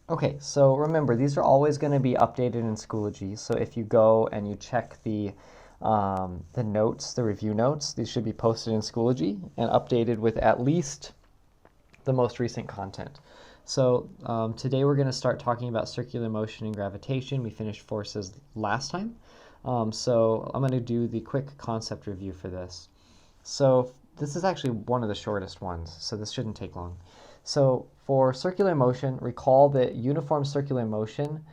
Okay, so remember, these are always going to be updated in Schoology. So if you go and you check the notes, the review notes, these should be posted in Schoology and updated with at least the most recent content. So today we're going to start talking about circular motion and gravitation. We finished forces last time. So I'm going to do the quick concept review for this. So this is actually one of the shortest ones, so this shouldn't take long. So for circular motion, recall that uniform circular motion,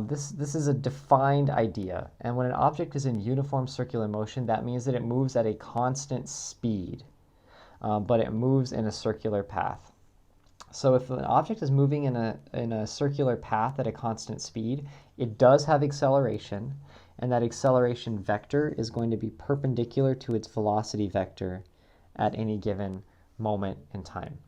this is a defined idea. And when an object is in uniform circular motion, that means that it moves at a constant speed, but it moves in a circular path. So if an object is moving in a circular path at a constant speed, it does have acceleration, and that acceleration vector is going to be perpendicular to its velocity vector at any given moment in time.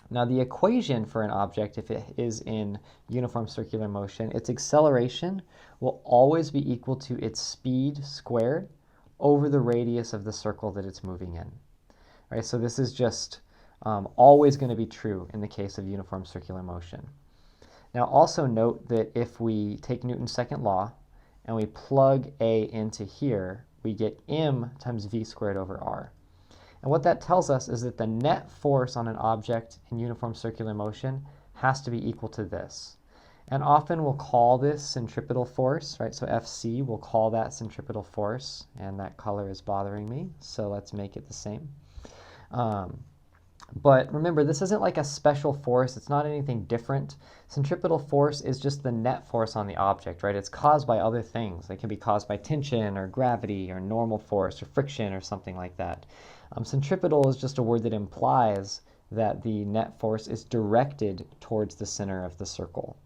Now the equation for an object, if it is in uniform circular motion, its acceleration will always be equal to its speed squared over the radius of the circle that it's moving in. Right, so this is just always going to be true in the case of uniform circular motion. Now also note that if we take Newton's second law and we plug A into here, we get m times v squared over r. And what that tells us is that the net force on an object in uniform circular motion has to be equal to this. And often we'll call this centripetal force, right? So Fc, we'll call that centripetal force, and that color is bothering me, so let's make it the same. But remember, this isn't like a special force. It's not anything different. Centripetal force is just the net force on the object, right? It's caused by other things. It can be caused by tension or gravity or normal force or friction or something like that. Centripetal is just a word that implies that the net force is directed towards the center of the circle.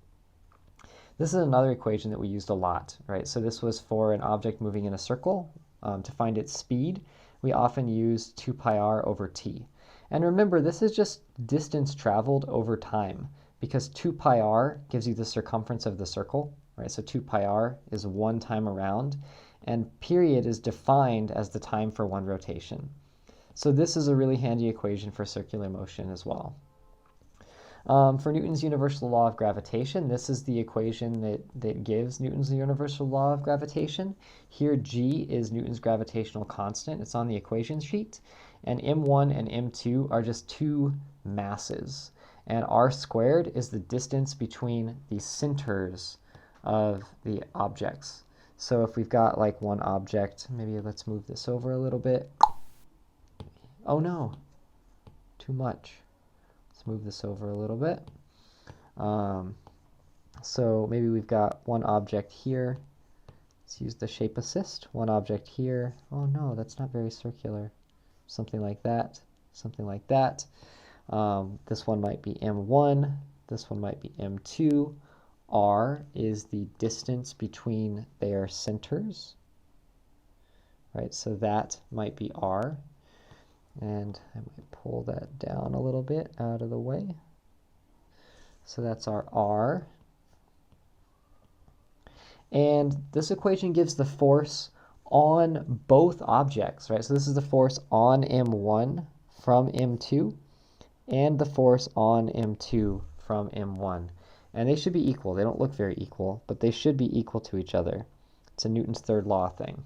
This is another equation that we used a lot, right? So this was for an object moving in a circle. To find its speed, we often use 2 pi r over t. And remember, this is just distance traveled over time, because 2 pi r gives you the circumference of the circle, right? So 2 pi r is one time around, and period is defined as the time for one rotation. So this is a really handy equation for circular motion as well. For Newton's universal law of gravitation, this is the equation that gives Newton's universal law of gravitation. Here g is Newton's gravitational constant. It's on the equation sheet. And m1 and m2 are just two masses. And r squared is the distance between the centers of the objects. So if we've got like one object, maybe let's move this over a little bit. Oh no, too much. Let's move this over a little bit. So maybe we've got one object here. Let's use the shape assist. One object here. Oh no, that's not very circular. Something like that. Something like that. This one might be m1. This one might be m2. R is the distance between their centers. Right, so that might be r. And I might pull that down a little bit out of the way. So that's our r. And this equation gives the force on both objects, right? So this is the force on m1 from m2 and the force on m2 from m1. And they should be equal. They don't look very equal, but they should be equal to each other. It's a Newton's third law thing.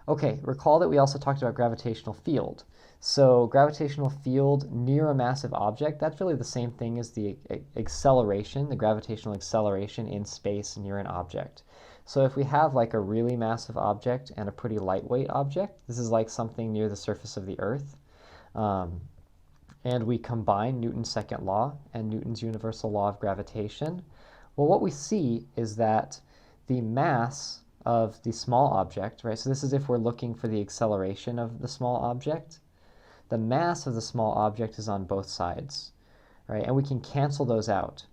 Okay, recall that we also talked about gravitational field. So gravitational field near a massive object, that's really the same thing as the acceleration, the gravitational acceleration in space near an object. So if we have like a really massive object and a pretty lightweight object, this is like something near the surface of the Earth, and we combine Newton's second law and Newton's universal law of gravitation, well, what we see is that the mass of the small object, right? So this is if we're looking for the acceleration of the small object. The mass of the small object is on both sides, right? And we can cancel those out.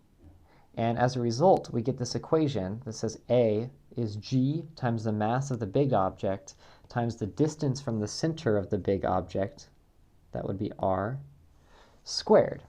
And as a result, we get this equation that says A is g times the mass of the big object times the distance from the center of the big object, that would be r, squared.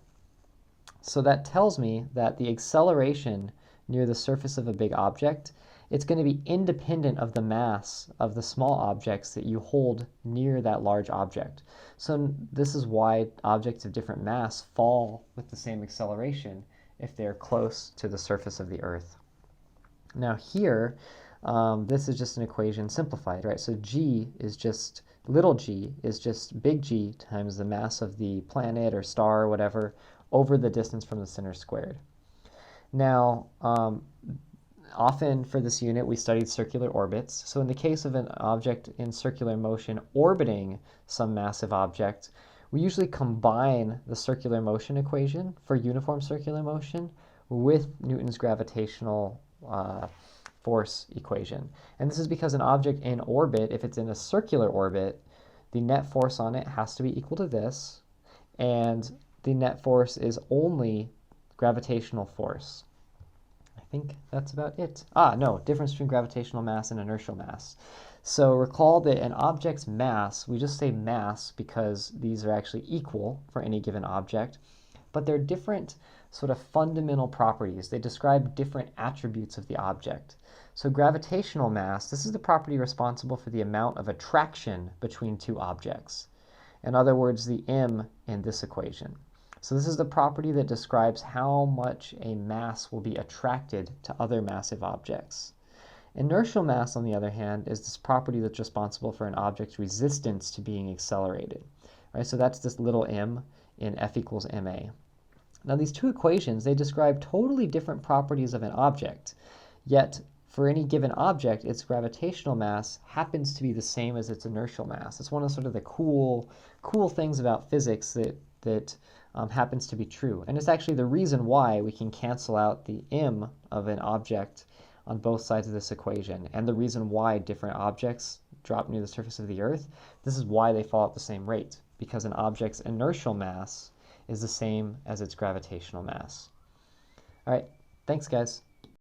So that tells me that the acceleration near the surface of a big object, it's going to be independent of the mass of the small objects that you hold near that large object. So this is why objects of different mass fall with the same acceleration, if they're close to the surface of the Earth. Now here, this is just an equation simplified, right? So g is just, little g is just big G times the mass of the planet or star or whatever over the distance from the center squared. Now, often for this unit, we studied circular orbits. So in the case of an object in circular motion orbiting some massive object, we usually combine the circular motion equation for uniform circular motion with Newton's gravitational force equation. And this is because an object in orbit, if it's in a circular orbit, the net force on it has to be equal to this, and the net force is only gravitational force. I think that's about it. No, difference between gravitational mass and inertial mass. So recall that an object's mass, we just say mass because these are actually equal for any given object, but they're different sort of fundamental properties. They describe different attributes of the object. So gravitational mass, this is the property responsible for the amount of attraction between two objects. In other words, the m in this equation. So this is the property that describes how much a mass will be attracted to other massive objects. Inertial mass, on the other hand, is this property that's responsible for an object's resistance to being accelerated. Right? So that's this little m in F equals ma. Now these two equations, they describe totally different properties of an object, yet for any given object, its gravitational mass happens to be the same as its inertial mass. It's one of sort of the cool things about physics that happens to be true. And it's actually the reason why we can cancel out the m of an object on both sides of this equation, and the reason why different objects drop near the surface of the Earth. This is why they fall at the same rate, because an object's inertial mass is the same as its gravitational mass. All right, thanks guys.